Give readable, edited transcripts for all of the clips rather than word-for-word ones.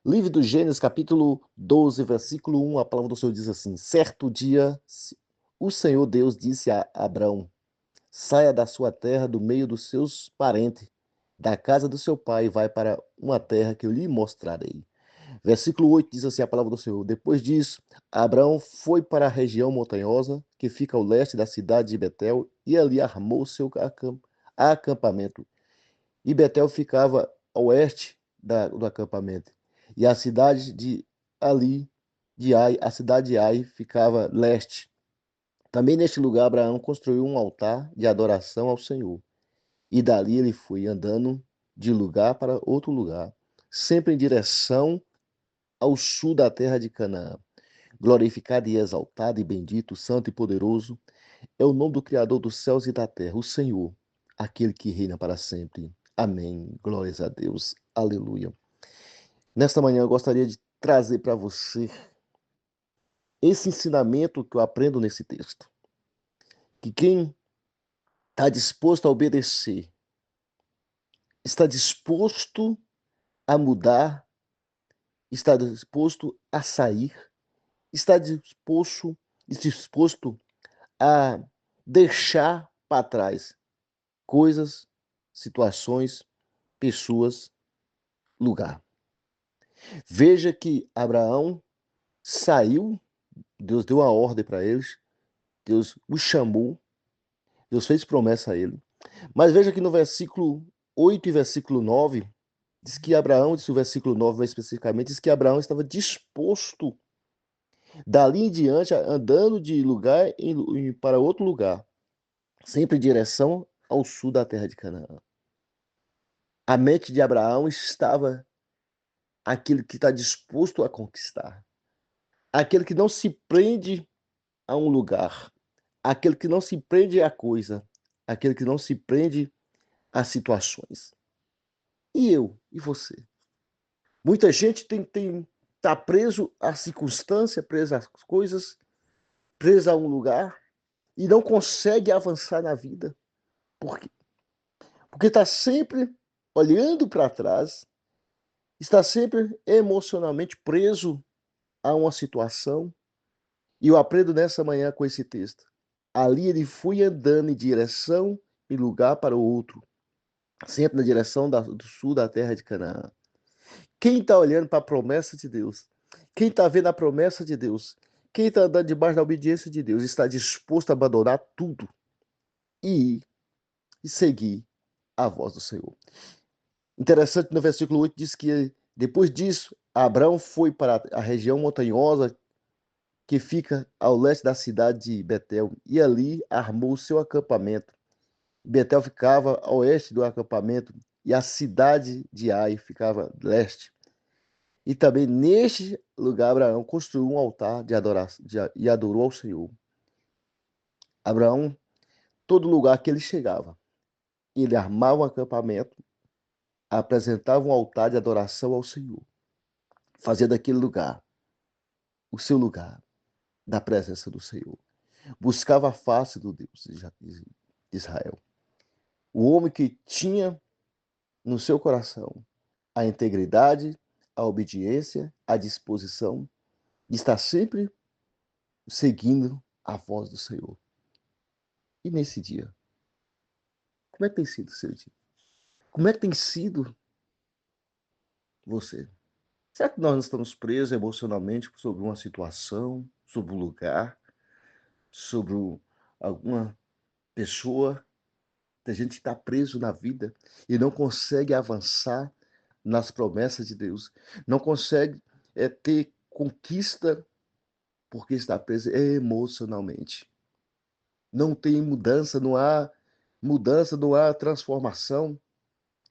Livro do Gênesis, capítulo 12, versículo 1, a palavra do Senhor diz assim: Certo dia, o Senhor Deus disse a Abrão: Saia da sua terra, do meio dos seus parentes, da casa do seu pai, e vai para uma terra que eu lhe mostrarei. Versículo 8 diz assim a palavra do Senhor: Depois disso, Abrão foi para a região montanhosa, que fica ao leste da cidade de Betel, e ali armou seu acampamento. E Betel ficava a oeste do acampamento. E a cidade de Ali, de Ai, a cidade de Ai ficava leste. Também neste lugar Abraão construiu um altar de adoração ao Senhor. E dali ele foi andando de lugar para outro lugar, sempre em direção ao sul da terra de Canaã. Glorificado e exaltado e bendito, santo e poderoso é o nome do Criador dos céus e da terra, o Senhor, aquele que reina para sempre. Amém. Glórias a Deus. Aleluia. Nesta manhã eu gostaria de trazer para você esse ensinamento que eu aprendo nesse texto. Que quem está disposto a obedecer, está disposto a mudar, está disposto a sair, está disposto a deixar para trás coisas, situações, pessoas, lugar. Veja que Abraão saiu, Deus deu uma ordem para eles, Deus o chamou, Deus fez promessa a ele. Mas veja que no versículo 8 e versículo 9, diz que Abraão, diz o versículo 9 mais especificamente, diz que Abraão estava disposto, dali em diante, andando de lugar para outro lugar, sempre em direção ao sul da terra de Canaã. A mente de Abraão estava aquele que está disposto a conquistar, aquele que não se prende a um lugar, aquele que não se prende a coisa, aquele que não se prende a situações. E eu? E você? Muita gente tá preso à circunstância, preso às coisas, preso a um lugar e não consegue avançar na vida. Por quê? Porque está sempre olhando para trás, está sempre emocionalmente preso a uma situação. E eu aprendo nessa manhã com esse texto. Ali ele foi andando em direção e lugar para o outro, sempre na direção do sul da terra de Canaã. Quem está olhando para a promessa de Deus, quem está vendo a promessa de Deus, quem está andando debaixo da obediência de Deus, está disposto a abandonar tudo e ir e seguir a voz do Senhor. Interessante, no versículo 8 diz que depois disso, Abraão foi para a região montanhosa que fica ao leste da cidade de Betel, e ali armou o seu acampamento. Betel ficava a oeste do acampamento, e a cidade de Ai ficava leste. E também neste lugar Abraão construiu um altar de adoração e adorou ao Senhor. Abraão, todo lugar que ele chegava, ele armava um acampamento, apresentava um altar de adoração ao Senhor, fazia daquele lugar o seu lugar da presença do Senhor. Buscava a face do Deus de Israel. O homem que tinha no seu coração a integridade, a obediência, a disposição de estar sempre seguindo a voz do Senhor. E nesse dia, como é que tem sido o seu dia? Como é que tem sido você? Será que nós não estamos presos emocionalmente sobre uma situação, sobre um lugar, sobre alguma pessoa? Tem gente que está preso na vida e não consegue avançar nas promessas de Deus, não consegue ter conquista porque está preso emocionalmente. Não tem mudança, não há transformação,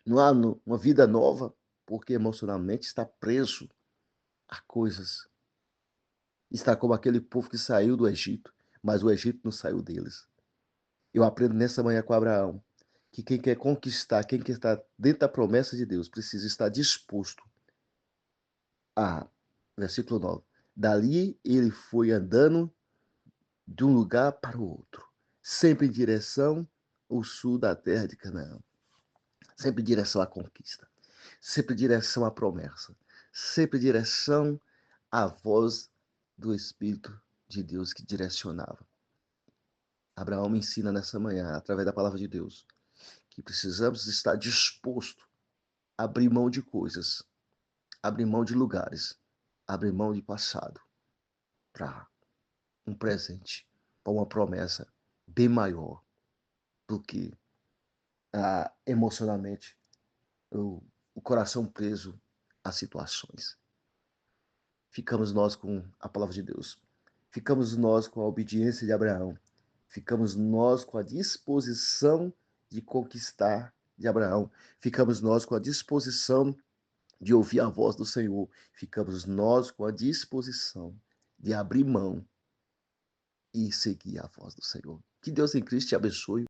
não há uma vida nova, porque emocionalmente está preso a coisas. Está como aquele povo que saiu do Egito, mas o Egito não saiu deles. Eu aprendo nessa manhã com Abraão que quem quer conquistar, quem quer estar dentro da promessa de Deus, precisa estar disposto a, versículo 9, dali ele foi andando de um lugar para o outro, sempre em direção ao sul da terra de Canaã, sempre em direção à conquista, sempre em direção à promessa, sempre direção à voz do Espírito de Deus que direcionava. Abraão me ensina nessa manhã, através da palavra de Deus, que precisamos estar disposto a abrir mão de coisas, abrir mão de lugares, abrir mão de passado, para um presente, para uma promessa bem maior do que emocionalmente o coração preso a situações. Ficamos nós com a palavra de Deus. Ficamos nós com a obediência de Abraão. Ficamos nós com a disposição de conquistar de Abraão. Ficamos nós com a disposição de ouvir a voz do Senhor. Ficamos nós com a disposição de abrir mão e seguir a voz do Senhor. Que Deus em Cristo te abençoe.